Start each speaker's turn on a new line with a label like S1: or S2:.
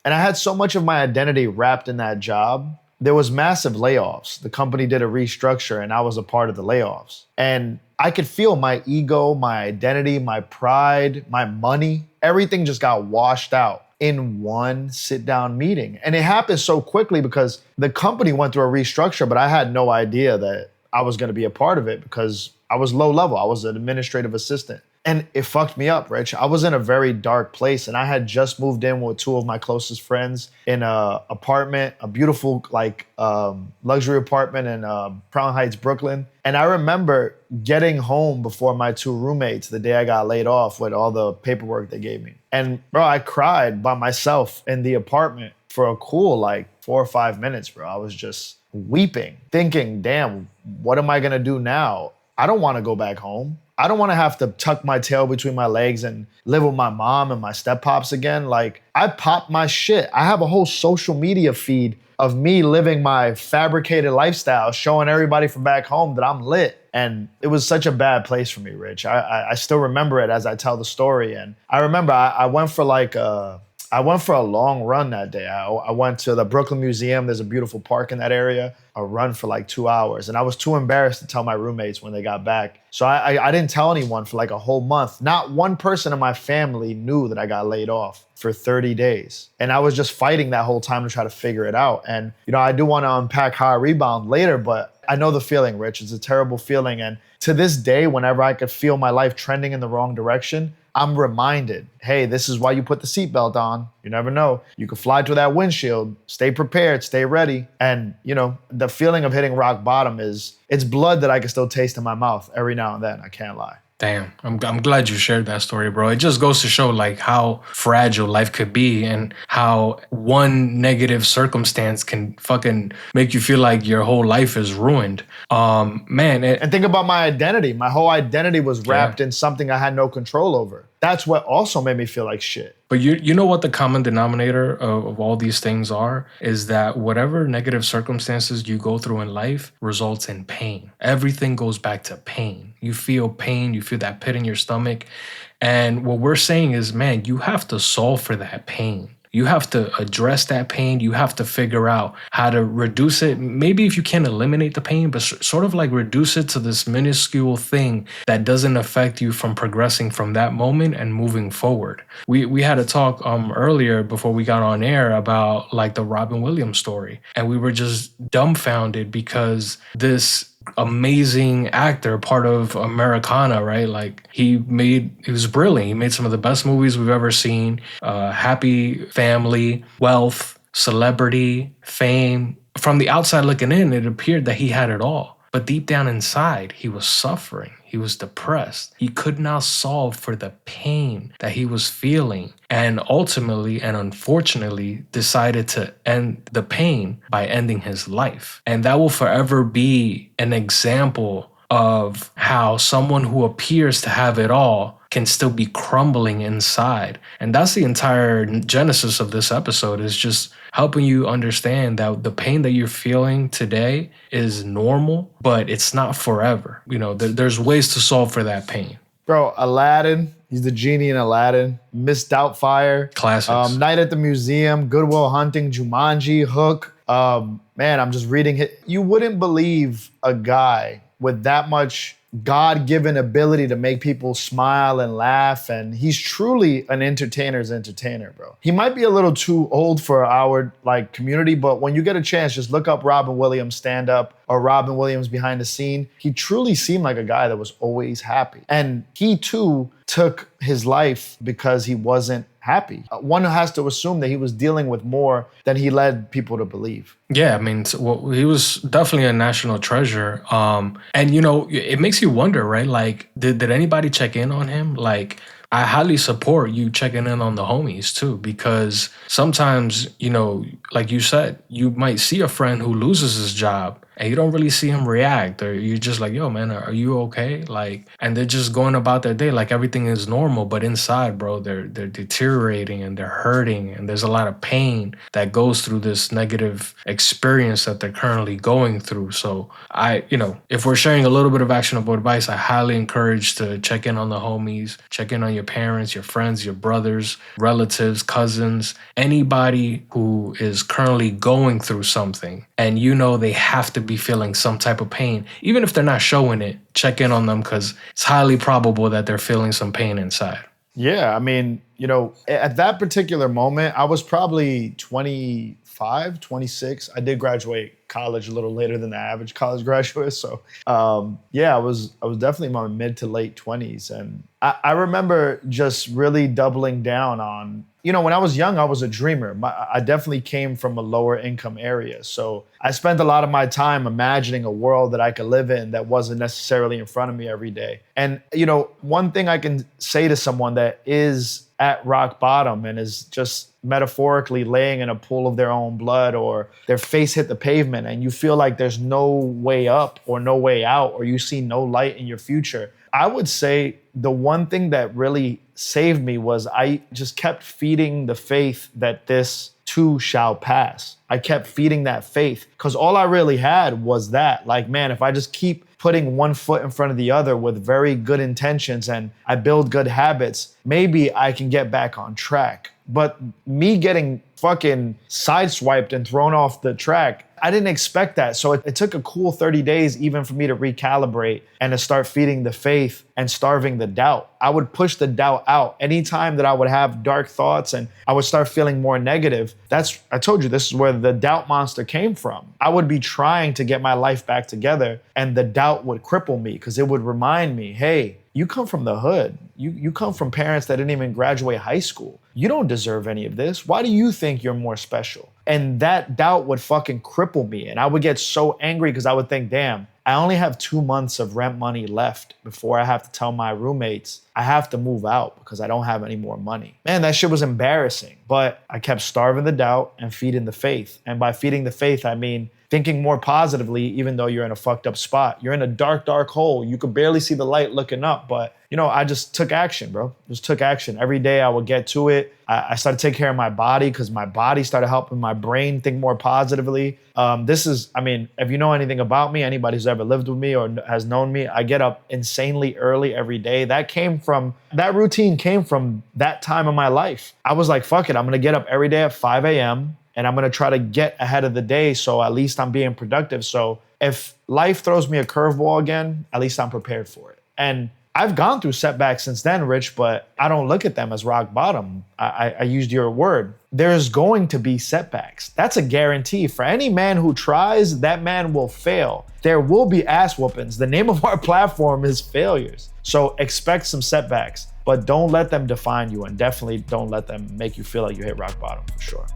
S1: And I had so much of my identity wrapped in that job. There was massive layoffs. The company did a restructure and I was a part of the layoffs. And I could feel my ego, my identity, my pride, my money, everything just got washed out in one sit down meeting. And it happened so quickly because the company went through a restructure, but I had no idea that I was going to be a part of it because I was low level. I was an administrative assistant. And it fucked me up, Rich. I was in a very dark place and I had just moved in with two of my closest friends in a apartment, a beautiful luxury apartment in Crown Heights, Brooklyn. And I remember getting home before my two roommates the day I got laid off with all the paperwork they gave me. And bro, I cried by myself in the apartment for a cool 4 or 5 minutes, bro. I was just weeping, thinking, damn, what am I gonna do now? I don't wanna go back home. I don't want to have to tuck my tail between my legs and live with my mom and my step-pops again. I popped my shit. I have a whole social media feed of me living my fabricated lifestyle, showing everybody from back home that I'm lit. And it was such a bad place for me, Rich. I still remember it as I tell the story. And I remember I went for a long run that day. I went to the Brooklyn Museum. There's a beautiful park in that area. A run for 2 hours. And I was too embarrassed to tell my roommates when they got back. So I didn't tell anyone for a whole month. Not one person in my family knew that I got laid off for 30 days. And I was just fighting that whole time to try to figure it out. And, I do want to unpack how I rebound later, but I know the feeling, Rich. It's a terrible feeling. And to this day, whenever I could feel my life trending in the wrong direction, I'm reminded, hey, this is why you put the seatbelt on. You never know. You could fly through that windshield. Stay prepared, stay ready. And, the feeling of hitting rock bottom it's blood that I can still taste in my mouth every now and then. I can't lie.
S2: Damn, I'm glad you shared that story, bro. It just goes to show how fragile life could be and how one negative circumstance can fucking make you feel like your whole life is ruined.
S1: And think about my identity. My whole identity was wrapped in something I had no control over. That's what also made me feel like shit.
S2: But you know what the common denominator of all these things are? Is that whatever negative circumstances you go through in life results in pain. Everything goes back to pain. You feel pain, you feel that pit in your stomach. And what we're saying is, man, you have to solve for that pain. You have to address that pain. You have to figure out how to reduce it. Maybe if you can't eliminate the pain, but sort of reduce it to this minuscule thing that doesn't affect you from progressing from that moment and moving forward. We had a talk earlier before we got on air about the Robin Williams story. And we were just dumbfounded because this amazing actor, part of Americana, right? He was brilliant. He made some of the best movies we've ever seen. Happy family, wealth, celebrity, fame. From the outside looking in, it appeared that he had it all. But deep down inside, he was suffering. He was depressed. He could not solve for the pain that he was feeling. And ultimately and unfortunately decided to end the pain by ending his life. And that will forever be an example of how someone who appears to have it all can still be crumbling inside. And that's the entire genesis of this episode, is just helping you understand that the pain that you're feeling today is normal, but it's not forever. There's ways to solve for that pain.
S1: Bro, Aladdin, he's the genie in Aladdin. Miss Doubtfire.
S2: Classics.
S1: Night at the Museum, Good Will Hunting, Jumanji, Hook. Man, I'm just reading it. You wouldn't believe a guy with that much God-given ability to make people smile and laugh, and he's truly an entertainer's entertainer, bro. He might be a little too old for our community, but when you get a chance, just look up Robin Williams stand-up or Robin Williams behind the scene. He truly seemed like a guy that was always happy. And he too took his life because he wasn't happy. One has to assume that he was dealing with more than he led people to believe.
S2: Yeah, he was definitely a national treasure. And it makes you wonder, right? Did anybody check in on him? I highly support you checking in on the homies too, because sometimes, like you said, you might see a friend who loses his job and you don't really see him react, or you're just like, yo, man, are you okay? Like, and they're just going about their day like everything is normal, but inside, bro, they're deteriorating and they're hurting, and there's a lot of pain that goes through this negative experience that they're currently going through. So if we're sharing a little bit of actionable advice, I highly encourage to check in on the homies, check in on your parents, your friends, your brothers, relatives, cousins, anybody who is currently going through something, and they have to be feeling some type of pain. Even if they're not showing it, check in on them, because it's highly probable that they're feeling some pain inside.
S1: Yeah, I mean, at that particular moment, I was probably 25, 26. I did graduate college a little later than the average college graduate. So, I was definitely in my mid to late 20s. And I remember just really doubling down on, when I was young, I was a dreamer. I definitely came from a lower income area. So I spent a lot of my time imagining a world that I could live in that wasn't necessarily in front of me every day. And, one thing I can say to someone that is at rock bottom and is just metaphorically laying in a pool of their own blood, or their face hit the pavement and you feel like there's no way up or no way out, or you see no light in your future, I would say the one thing that really saved me was I just kept feeding the faith that this too shall pass. I kept feeding that faith, because all I really had was that. Like, man, if I just keep putting one foot in front of the other with very good intentions and I build good habits, maybe I can get back on track. But me getting fucking sideswiped and thrown off the track, I didn't expect that. So it took a cool 30 days even for me to recalibrate and to start feeding the faith and starving the doubt. I would push the doubt out. Anytime that I would have dark thoughts and I would start feeling more negative, I told you, this is where the doubt monster came from. I would be trying to get my life back together, and the doubt would cripple me, because it would remind me, hey, you come from the hood. You come from parents that didn't even graduate high school. You don't deserve any of this. Why do you think you're more special? And that doubt would fucking cripple me. And I would get so angry, because I would think, damn, I only have 2 months of rent money left before I have to tell my roommates I have to move out because I don't have any more money. Man, that shit was embarrassing. But I kept starving the doubt and feeding the faith. And by feeding the faith, I mean thinking more positively, even though you're in a fucked up spot. You're in a dark, dark hole. You could barely see the light looking up. But, I just took action, bro. Just took action. Every day I would get to it. I started taking care of my body, because my body started helping my brain think more positively. If you know anything about me, anybody who's ever lived with me or has known me, I get up insanely early every day. That routine came from that time of my life. I was like, fuck it. I'm going to get up every day at 5 a.m. and I'm going to try to get ahead of the day, so at least I'm being productive. So if life throws me a curveball again, at least I'm prepared for it. And I've gone through setbacks since then, Rich, but I don't look at them as rock bottom. I used your word. There's going to be setbacks. That's a guarantee. For any man who tries, that man will fail. There will be ass whoopings. The name of our platform is failures. So expect some setbacks, but don't let them define you, and definitely don't let them make you feel like you hit rock bottom, for sure.